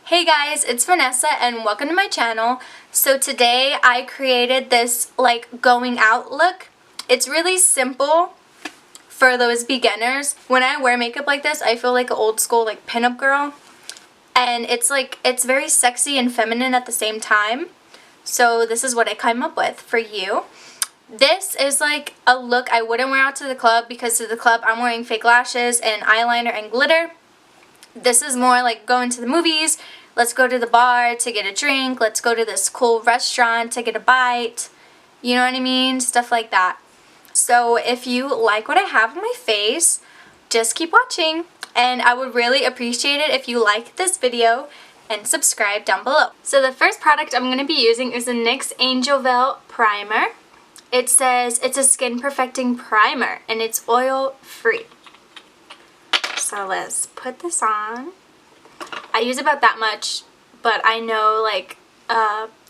Hey guys, it's Vanessa and welcome to my channel. So today I created this like going out look. It's really simple for those beginners. When I wear makeup like this, I feel like an old school like pinup girl. And it's very sexy and feminine at the same time. So this is what I came up with for you. This is like a look I wouldn't wear out to the club because to the club I'm wearing fake lashes and eyeliner and glitter. This is more like going to the movies, let's go to the bar to get a drink, let's go to this cool restaurant to get a bite, you know what I mean? Stuff like that. So if you like what I have on my face, just keep watching. And I would really appreciate it if you like this video and subscribe down below. So the first product I'm going to be using is the NYX Angel Veil Primer. It says it's a skin perfecting primer and it's oil free. So let's put this on. I use about that much, but I know like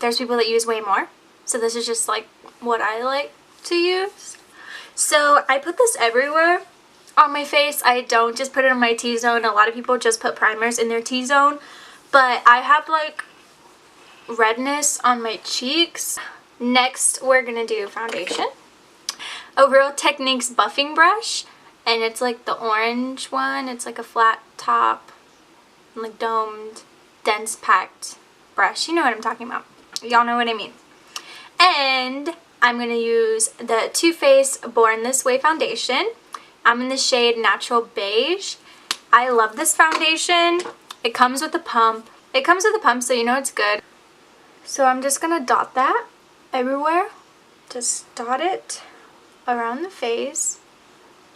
there's people that use way more. So this is just like what I like to use. So I put this everywhere on my face. I don't just put it in my T-zone. A lot of people just put primers in their T-zone. But I have like redness on my cheeks. Next we're going to do foundation. A Real Techniques buffing brush. And it's like the orange one. It's like a flat top, like domed, dense packed brush. You know what I'm talking about. Y'all know what I mean. And I'm going to use the Too Faced Born This Way foundation. I'm in the shade Natural Beige. I love this foundation. It comes with a pump. It comes with a pump, so you know it's good. So I'm just going to dot that everywhere. Just dot it around the face.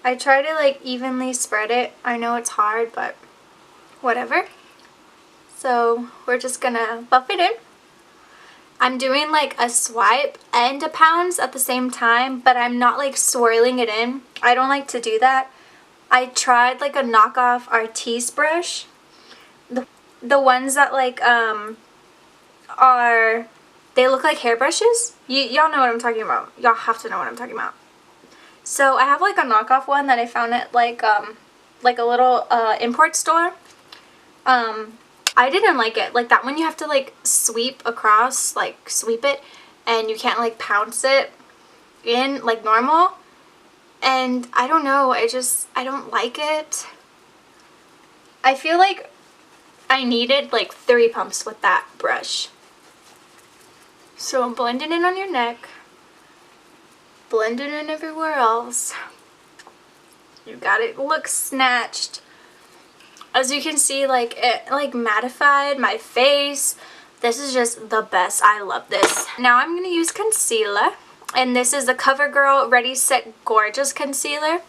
I try to like evenly spread it. I know it's hard, but whatever. So we're just gonna buff it in. I'm doing like a swipe and a pounce at the same time, but I'm not like swirling it in. I don't like to do that. I tried like a knockoff Artis brush. The ones that like they look like hairbrushes. Y'all know what I'm talking about. Y'all have to know what I'm talking about. So I have like a knockoff one that I found at like a little import store. I didn't like it. Like that one you have to like sweep across, like sweep it, and you can't like pounce it in like normal. And I don't know, I don't like it. I feel like I needed like 3 pumps with that brush. So I'm blending it on your neck. Blend it in everywhere else. You got it look snatched. As you can see, like it like mattified my face. This is just the best. I love this. Now I'm gonna use concealer, and this is the CoverGirl Ready Set Gorgeous concealer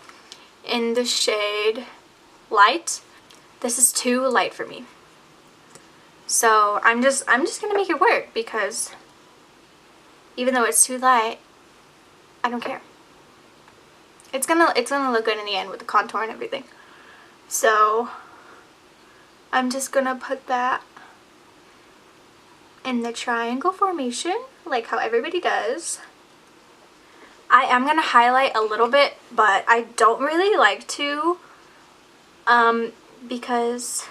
in the shade Light. This is too light for me, so I'm just gonna make it work because even though it's too light, I don't care. It's gonna look good in the end with the contour and everything. So I'm just gonna put that in the triangle formation like how everybody does. I am gonna highlight a little bit, but I don't really like to because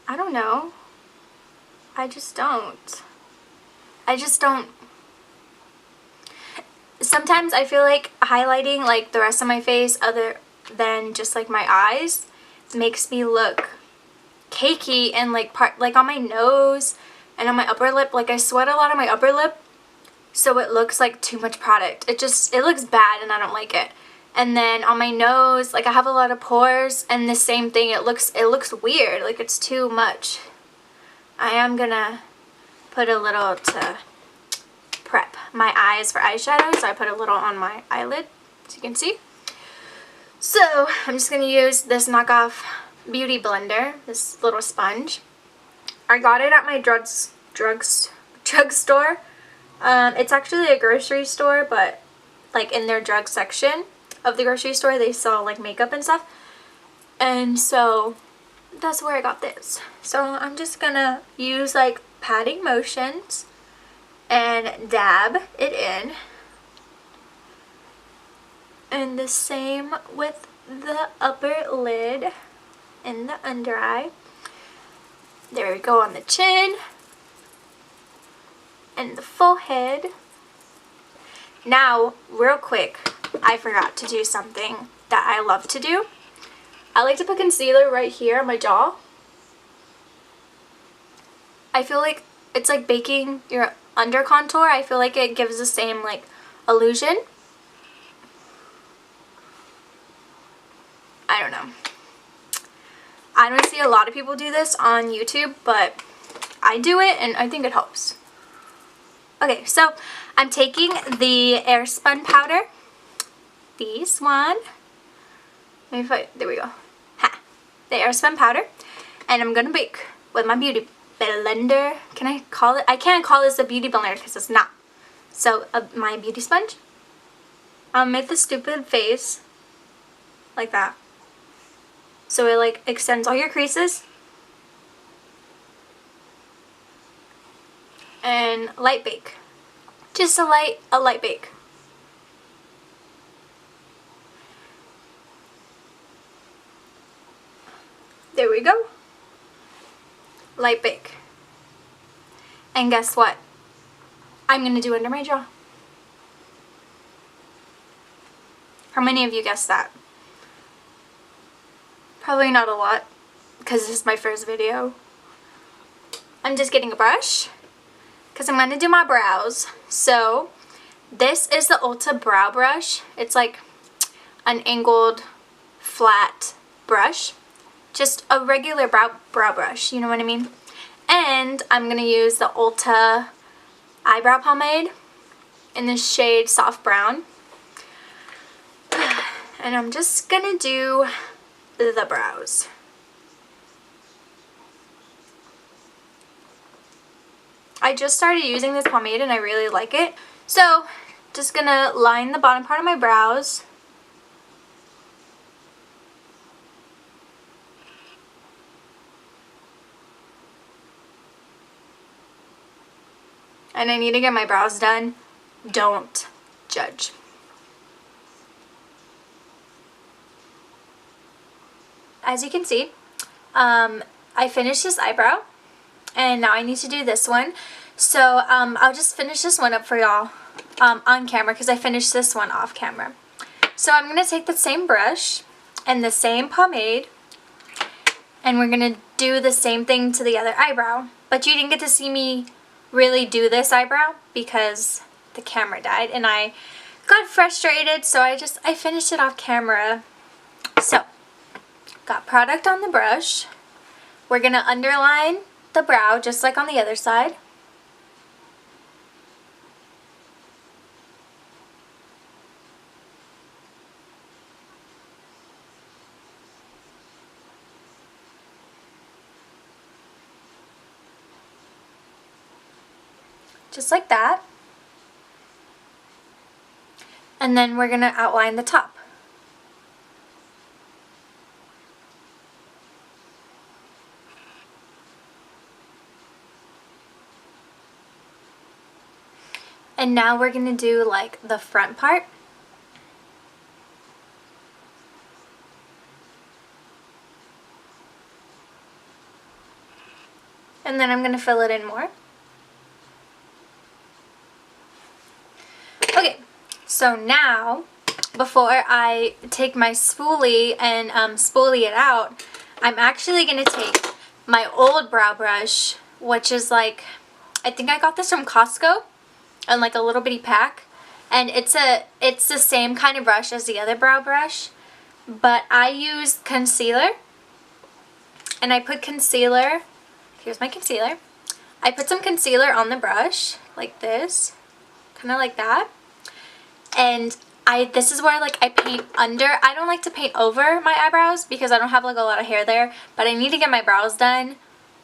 I don't know. I just don't. Sometimes I feel like highlighting like the rest of my face other than just like my eyes makes me look cakey, and like on my nose and on my upper lip. Like I sweat a lot on my upper lip, so it looks like too much product. It looks bad and I don't like it. And then on my nose, like I have a lot of pores, and the same thing, it looks weird, like it's too much. I am gonna put a little to prep my eyes for eyeshadow, so I put a little on my eyelid, as you can see. So I'm just going to use this knockoff beauty blender, this little sponge. I got it at my drugstore. It's actually a grocery store, but like in their drug section of the grocery store they sell like makeup and stuff, and so that's where I got this. So I'm just gonna use like patting motions and dab it in. And the same with the upper lid and the under eye. There we go on the chin and the forehead. Now, real quick, I forgot to do something that I love to do. I like to put concealer right here on my jaw. I feel like it's like baking your under contour. I feel like it gives the same like illusion. I don't know. I don't see a lot of people do this on YouTube, but I do it and I think it helps. Okay, so I'm taking the Airspun powder. This one. Maybe if I, there we go. Ha! The Airspun powder. And I'm gonna bake with my beauty blender. Can I call it? I can't call this a beauty blender because it's not. So, my beauty sponge. I'll make the stupid face like that. So it like extends all your creases. And light bake. Just a light bake. There we go. Light bake. And guess what? I'm gonna do under my jaw. How many of you guessed that? Probably not a lot, because this is my first video. I'm just getting a brush, because I'm going to do my brows. So, this is the Ulta Brow Brush. It's like an angled, flat brush. Just a regular brow brush, you know what I mean? And I'm going to use the Ulta Eyebrow Pomade in the shade Soft Brown. And I'm just going to do the brows. I just started using this pomade and I really like it. So, just gonna line the bottom part of my brows. And I need to get my brows done. Don't judge. As you can see, I finished this eyebrow and now I need to do this one. So I'll just finish this one up for y'all on camera because I finished this one off camera. So I'm going to take the same brush and the same pomade and we're going to do the same thing to the other eyebrow. But you didn't get to see me really do this eyebrow because the camera died and I got frustrated, so I finished it off camera. So got product on the brush. We're going to underline the brow just like on the other side. Just like that. And then we're going to outline the top. And now we're going to do like the front part. And then I'm going to fill it in more. Okay, so now before I take my spoolie and spoolie it out, I'm actually going to take my old brow brush, which is like, I think I got this from Costco. And like a little bitty pack, and it's the same kind of brush as the other brow brush, but I use concealer, and I put concealer, here's my concealer, I put some concealer on the brush like this, kind of like that, and this is where like I paint under. I don't like to paint over my eyebrows because I don't have like a lot of hair there, but I need to get my brows done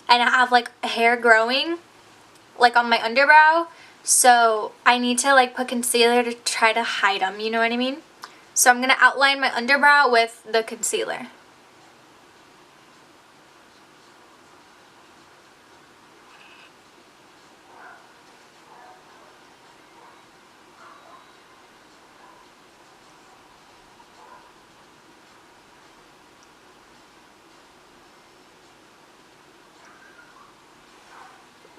and I have like hair growing like on my underbrow. So I need to like put concealer to try to hide them, you know what I mean? So I'm going to outline my underbrow with the concealer.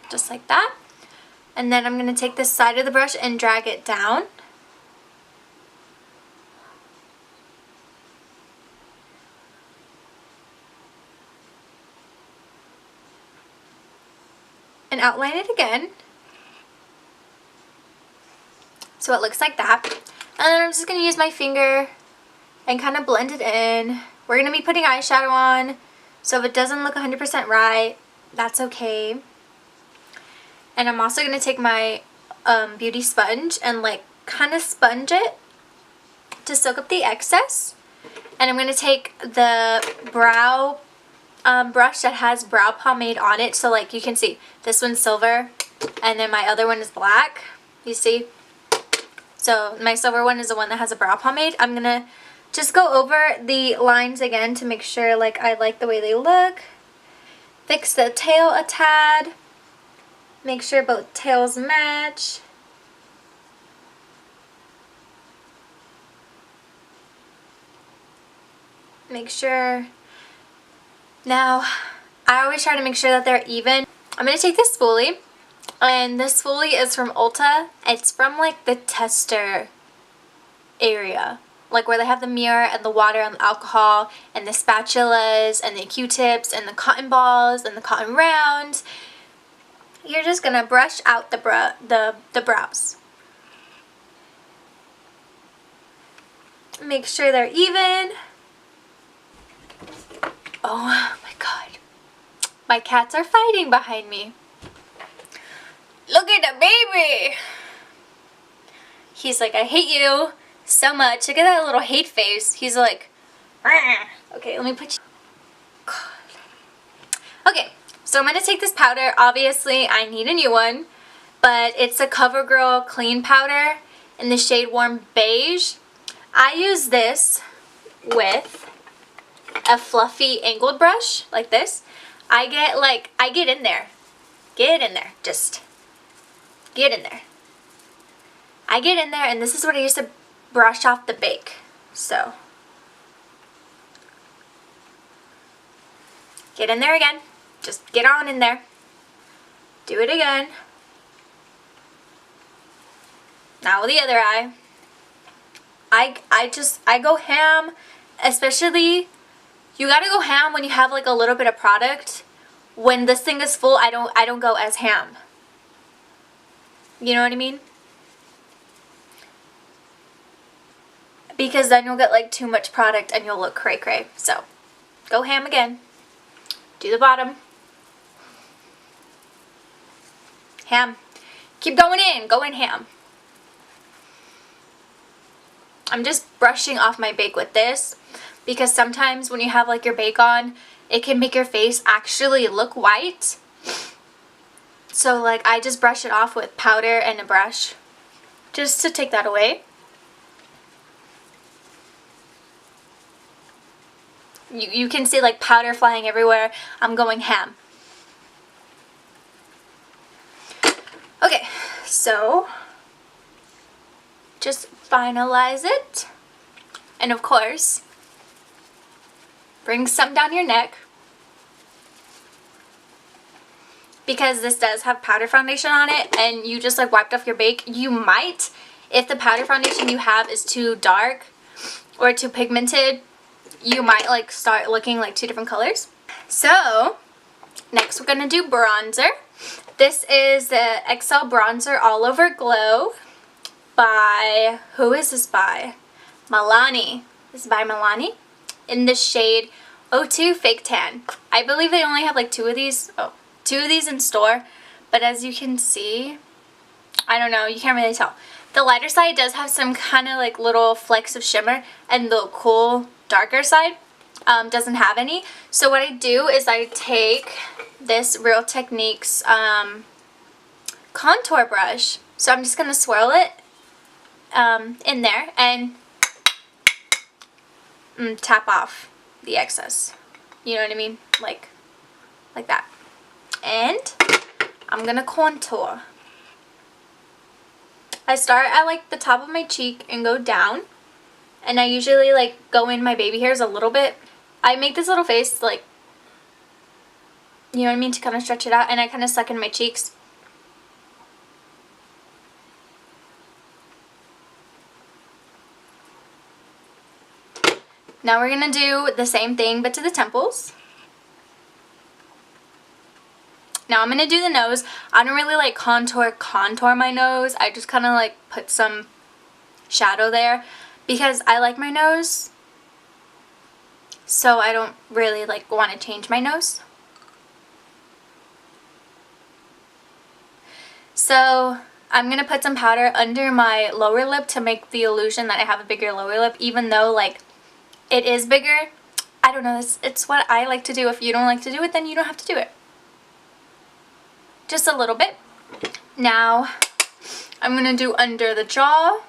just like that. And then I'm going to take this side of the brush and drag it down. And outline it again. So it looks like that. And then I'm just going to use my finger and kind of blend it in. We're going to be putting eyeshadow on, so if it doesn't look 100% right, that's okay. And I'm also going to take my beauty sponge and like kind of sponge it to soak up the excess. And I'm going to take the brow brush that has brow pomade on it. So like you can see, this one's silver and then my other one is black. You see? So my silver one is the one that has a brow pomade. I'm going to just go over the lines again to make sure like I like the way they look. Fix the tail a tad. Make sure both tails match. Make sure. Now, I always try to make sure that they're even. I'm going to take this spoolie. And this spoolie is from Ulta. It's from like the tester area. Like where they have the mirror and the water and the alcohol and the spatulas and the Q-tips and the cotton balls and the cotton rounds. You're just going to brush out the brows. Make sure they're even. Oh my god. My cats are fighting behind me. Look at the baby! He's like, I hate you so much. Look at that little hate face. He's like, "Argh." Okay, let me put you. God. Okay, so I'm going to take this powder. Obviously, I need a new one. But it's a CoverGirl Clean Powder in the shade Warm Beige. I use this with a fluffy angled brush like this. I get in there. Get in there. Just get in there. I get in there and this is what I use to brush off the bake. So get in there again. Just get on in there. Do it again. Now with the other eye. I go ham, especially you gotta go ham when you have like a little bit of product. When this thing is full, I don't go as ham. You know what I mean? Because then you'll get like too much product and you'll look cray cray. So go ham again. Do the bottom. Ham. Keep going in. Go in ham. I'm just brushing off my bake with this because sometimes when you have like your bake on, it can make your face actually look white. So like I just brush it off with powder and a brush just to take that away. You can see like powder flying everywhere. I'm going ham. Okay, so just finalize it. And of course, bring some down your neck. Because this does have powder foundation on it and you just like wiped off your bake, you might, if the powder foundation you have is too dark or too pigmented, you might like start looking like two different colors. So next we're going to do bronzer. This is the XL Bronzer All Over Glow by, who is this by? Milani. This is by Milani in the shade 02 Fake Tan. I believe they only have like two of these in store, but as you can see, I don't know, you can't really tell. The lighter side does have some kind of like little flecks of shimmer and the cool darker side doesn't have any. So what I do is I take this Real Techniques contour brush. So I'm just going to swirl it in there and tap off the excess. You know what I mean? Like that. And I'm going to contour. I start at like the top of my cheek and go down. And I usually like go in my baby hairs a little bit. I make this little face like You know what I mean? To kind of stretch it out. And I kind of suck in my cheeks. Now we're going to do the same thing but to the temples. Now I'm going to do the nose. I don't really like contour my nose. I just kind of like put some shadow there because I like my nose. So I don't really like want to change my nose. So I'm going to put some powder under my lower lip to make the illusion that I have a bigger lower lip, even though like it is bigger. I don't know, it's what I like to do. If you don't like to do it, then you don't have to do it. Just a little bit. Now I'm going to do under the jaw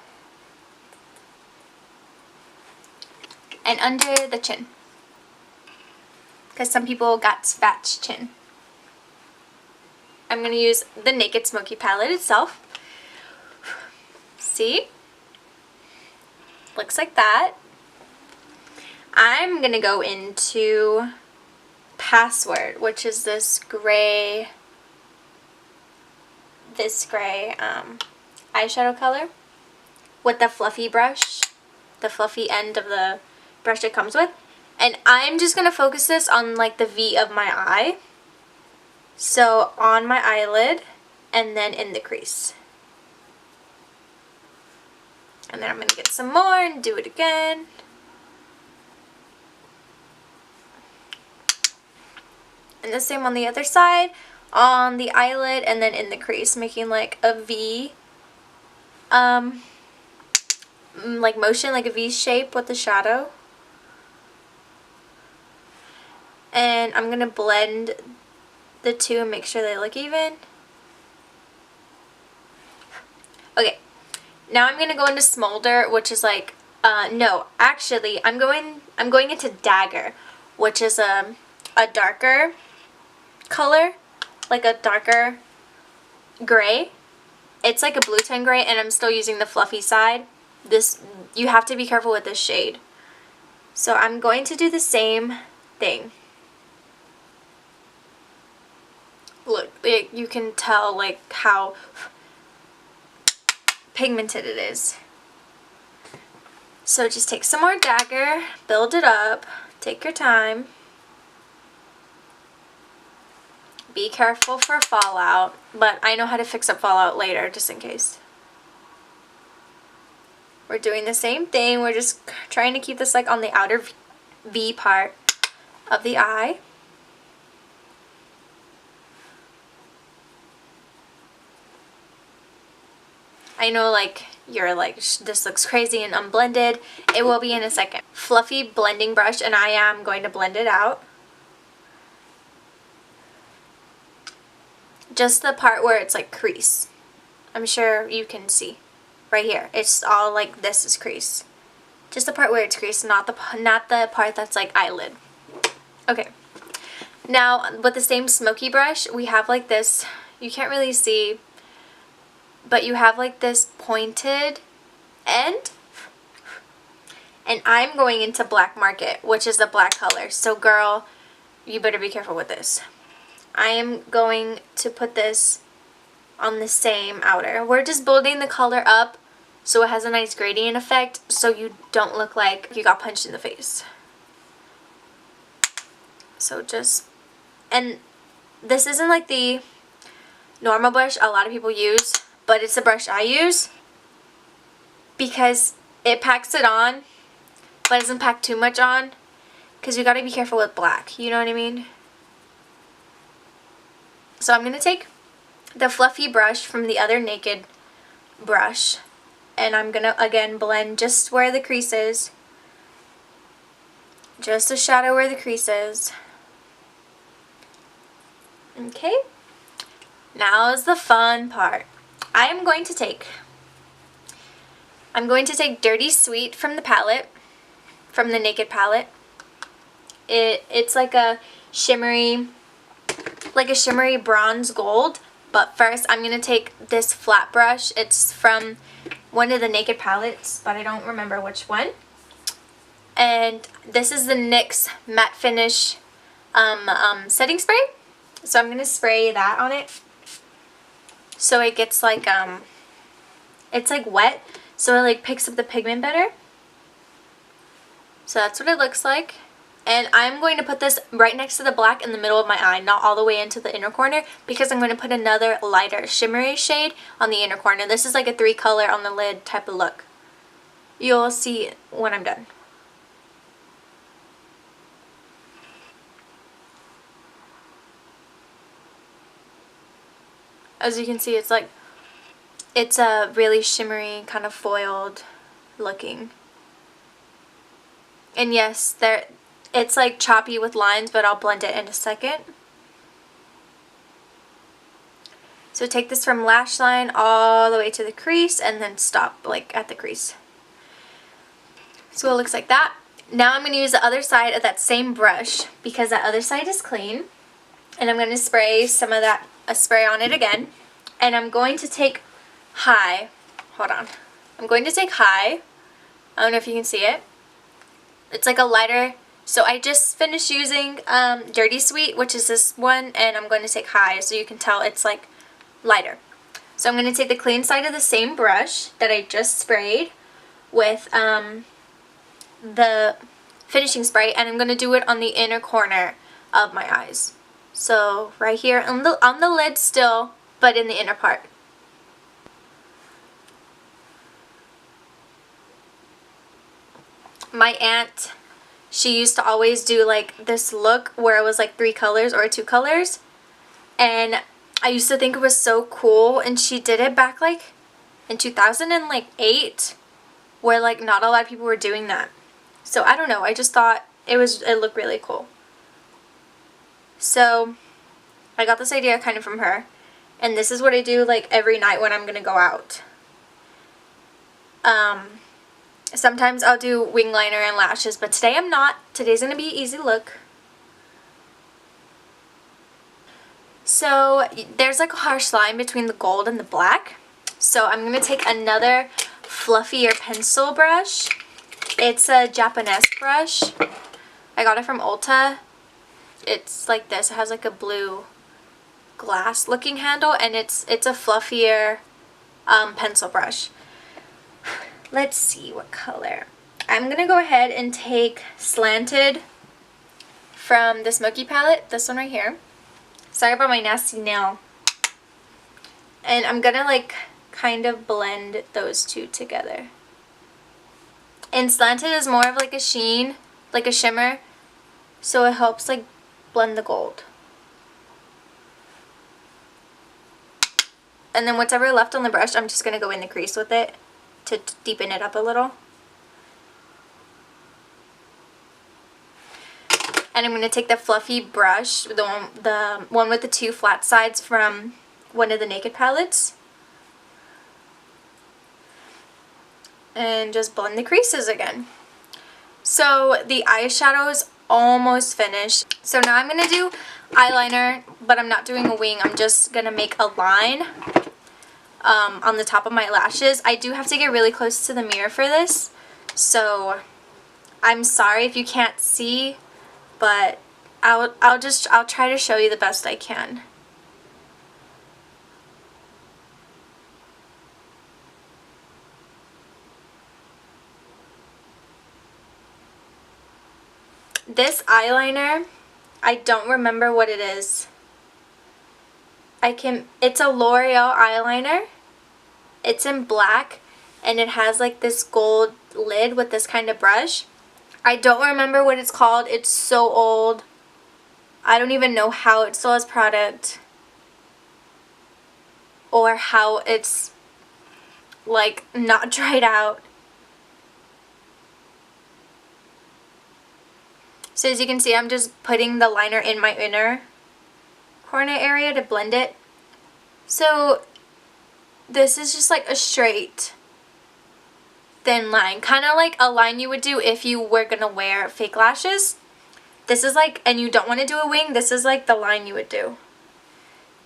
and under the chin. Because some people got fat chin. I'm going to use the Naked Smoky palette itself. See? Looks like that. I'm going to go into Password, which is this gray eyeshadow color with the fluffy brush, the fluffy end of the brush it comes with. And I'm just going to focus this on like the V of my eye. So on my eyelid and then in the crease. And then I'm going to get some more and do it again. And the same on the other side, on the eyelid and then in the crease, making like a V, like motion, like a V shape with the shadow. And I'm going to blend the two and make sure they look even. Okay, now I'm going to go into Smolder, which is like, no, actually, I'm going into Dagger, which is a darker color, like a darker gray. It's like a blue tone gray, and I'm still using the fluffy side. This, you have to be careful with this shade. So I'm going to do the same thing. Look, you can tell like how pigmented it is. So just take some more Dagger, build it up, take your time. Be careful for fallout, but I know how to fix up fallout later just in case. We're doing the same thing. We're just trying to keep this like on the outer V part of the eye. I know like you're like, this looks crazy and unblended. It will be in a second. Fluffy blending brush, and I am going to blend it out. Just the part where it's like crease. I'm sure you can see right here. It's all like this is crease. Just the part where it's crease, not the part that's like eyelid. Okay. Now with the same smoky brush, we have like this. You can't really see, but you have like this pointed end. And I'm going into Black Market, which is the black color. So girl, you better be careful with this. I am going to put this on the same outer. We're just building the color up so it has a nice gradient effect, so you don't look like you got punched in the face. So just, and this isn't like the normal brush a lot of people use, but it's the brush I use because it packs it on, but it doesn't pack too much on, because you gotta be careful with black, you know what I mean? So I'm going to take the fluffy brush from the other Naked brush, and I'm going to again blend just where the crease is. Just a shadow where the crease is. Okay. Now is the fun part. I'm going to take Dirty Sweet from the palette, from the Naked palette. It's like a shimmery bronze gold, but first I'm going to take this flat brush. It's from one of the Naked palettes, but I don't remember which one. And this is the NYX Matte Finish setting spray. So I'm going to spray that on it. So it gets like, it's like wet. So it like picks up the pigment better. So that's what it looks like. And I'm going to put this right next to the black in the middle of my eye, not all the way into the inner corner, because I'm going to put another lighter shimmery shade on the inner corner. This is like a 3-color on the lid type of look. You'll see when I'm done. As you can see, it's a really shimmery, kind of foiled looking. And yes, it's like choppy with lines, but I'll blend it in a second. So take this from lash line all the way to the crease and then stop like at the crease. So it looks like that. Now I'm going to use the other side of that same brush because that other side is clean. And I'm going to spray some of that spray on it again. And I'm going to take high. Hold on. I'm going to take high. I don't know if you can see it. It's like a lighter. So I just finished using Dirty Sweet, which is this one. And I'm going to take high so you can tell it's like lighter. So I'm going to take the clean side of the same brush that I just sprayed with the finishing spray. And I'm going to do it on the inner corner of my eyes. So right here on the lid still, but in the inner part. My aunt, she used to always do like this look where it was like 3 colors or 2 colors. And I used to think it was so cool, and she did it back like in 2008 where like not a lot of people were doing that. So I don't know, I just thought it looked really cool. So I got this idea kind of from her, and this is what I do like every night when I'm gonna go out. Sometimes I'll do wing liner and lashes, but today I'm not. Today's gonna be an easy look. So there's like a harsh line between the gold and the black. So I'm gonna take another fluffier pencil brush. It's a Japanese brush. I got it from Ulta. It's like this. It has like a blue glass looking handle, and it's a fluffier pencil brush. Let's see what color. I'm gonna go ahead and take Slanted from the Smoky palette, this one right here. Sorry about my nasty nail. And I'm gonna like kind of blend those two together. And Slanted is more of like a sheen, like a shimmer, so it helps like blend the gold. And then whatever left on the brush, I'm just gonna go in the crease with it to deepen it up a little. And I'm going to take the fluffy brush, the one with the 2 flat sides from one of the Naked palettes, and just blend the creases again. So the eyeshadow is almost finished. So now I'm going to do eyeliner, but I'm not doing a wing. I'm just going to make a line on the top of my lashes. I do have to get really close to the mirror for this, so I'm sorry if you can't see, but I'll try to show you the best I can. This eyeliner, I don't remember what it is. It's a L'Oreal eyeliner. It's in black, and it has like this gold lid with this kind of brush. I don't remember what it's called. It's so old. I don't even know how it still has product, or how it's like not dried out. So as you can see, I'm just putting the liner in my inner corner area to blend it. So this is just like a straight thin line, kind of like a line you would do if you were gonna wear fake lashes. This is like, and you don't want to do a wing, this is like the line you would do.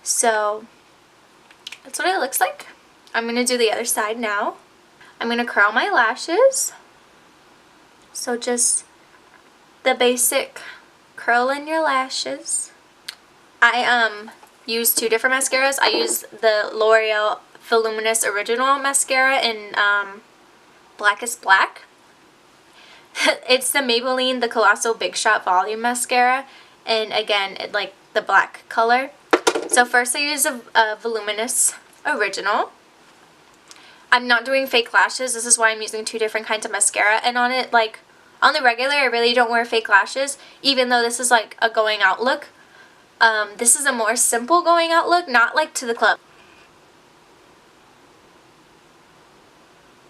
So that's what it looks like. I'm gonna do the other side now. I'm gonna curl my lashes. So just the basic curl in your lashes. I use two different mascaras. I use the L'Oreal Voluminous Original Mascara in Blackest Black. It's the Maybelline The Colossal Big Shot Volume Mascara, and again, like the black color. So first I use a Voluminous Original. I'm not doing fake lashes. This is why I'm using two different kinds of mascara. And on it, like, on the regular, I really don't wear fake lashes, even though this is like a going out look. This is a more simple going out look, not like to the club.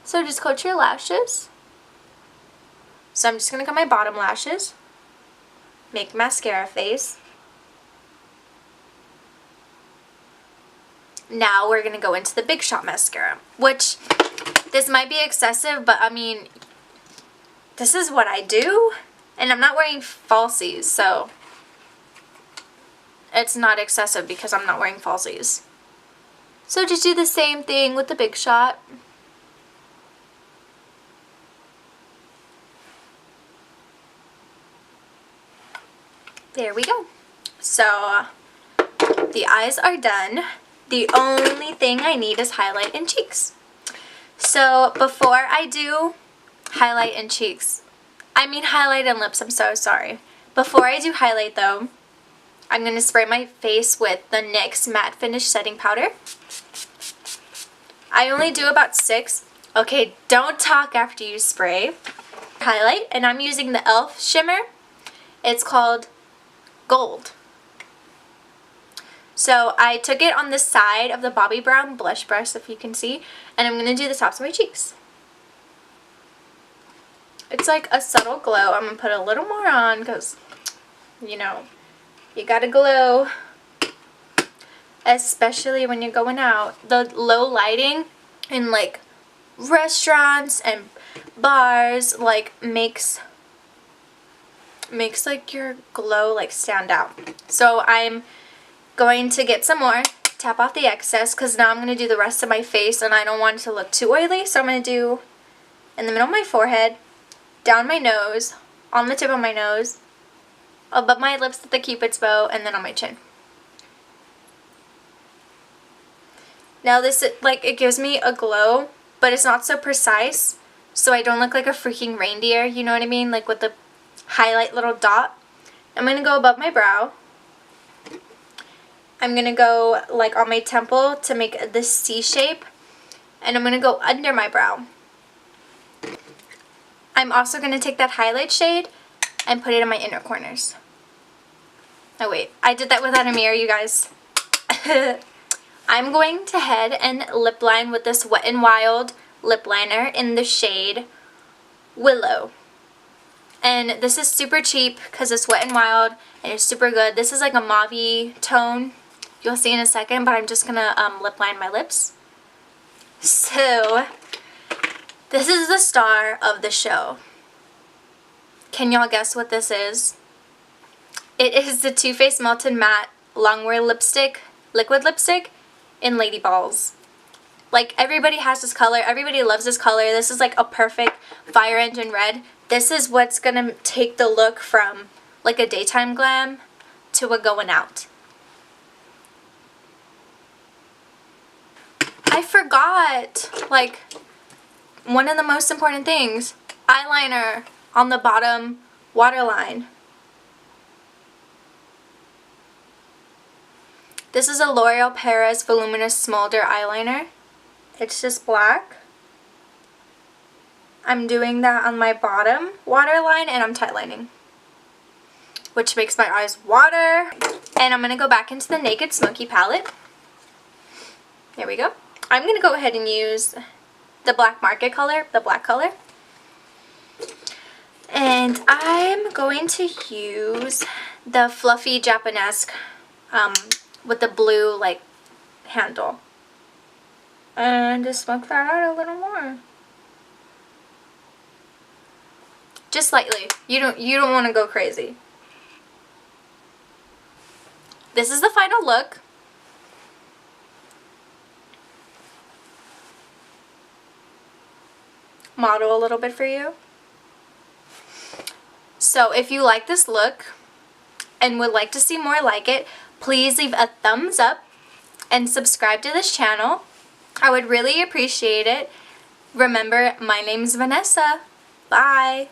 So just coat your lashes. So I'm just going to cut my bottom lashes, make mascara face. Now we're going to go into the Big Shot Mascara, which this might be excessive, but I mean, this is what I do, and I'm not wearing falsies, so it's not excessive because I'm not wearing falsies. So just do the same thing with the Big Shot. There we go. So the eyes are done. The only thing I need is highlight and cheeks. So before I do highlight and cheeks, I mean highlight and lips, I'm so sorry. Before I do highlight though, I'm going to spray my face with the NYX Matte Finish Setting Powder. I only do about 6. Okay, don't talk after you spray. Highlight, and I'm using the e.l.f. shimmer. It's called Gold. So I took it on the side of the Bobbi Brown blush brush, if you can see, and I'm going to do the tops of my cheeks. It's like a subtle glow. I'm going to put a little more on because, you know, you gotta glow, especially when you're going out. The low lighting in like restaurants and bars like makes like your glow like stand out. So I'm going to get some more, tap off the excess, because now I'm going to do the rest of my face and I don't want it to look too oily. So I'm going to do in the middle of my forehead, down my nose, on the tip of my nose, above my lips with the Cupid's bow, and then on my chin. Now this, like, it gives me a glow, but it's not so precise, so I don't look like a freaking reindeer, you know what I mean? Like with the highlight little dot. I'm going to go above my brow. I'm going to go like on my temple to make this C shape, and I'm going to go under my brow. I'm also going to take that highlight shade and put it in my inner corners. Oh wait, I did that without a mirror, you guys. I'm going to head and lip line with this Wet n Wild lip liner in the shade Willow. And this is super cheap because it's Wet n Wild and it's super good. This is like a mauve tone. You'll see in a second, but I'm just going to lip line my lips. So, this is the star of the show. Can y'all guess what this is? It is the Too Faced Melted Matte Longwear Lipstick, liquid lipstick in Lady Balls. Like, everybody has this color. Everybody loves this color. This is like a perfect fire engine red. This is what's going to take the look from like a daytime glam to a going out. I forgot, like, one of the most important things. Eyeliner on the bottom waterline. This is a L'Oreal Paris Voluminous Smolder eyeliner. It's just black. I'm doing that on my bottom waterline and I'm tightlining, which makes my eyes water. And I'm going to go back into the Naked Smoky palette. There we go. I'm going to go ahead and use the Black Market color, the black color. And I'm going to use the Fluffy Japanesque with the blue like handle. And just smoke that out a little more. Just slightly. You don't want to go crazy. This is the final look. Model a little bit for you. So if you like this look and would like to see more like it, please leave a thumbs up and subscribe to this channel. I would really appreciate it. Remember, my name's Vanessa. Bye.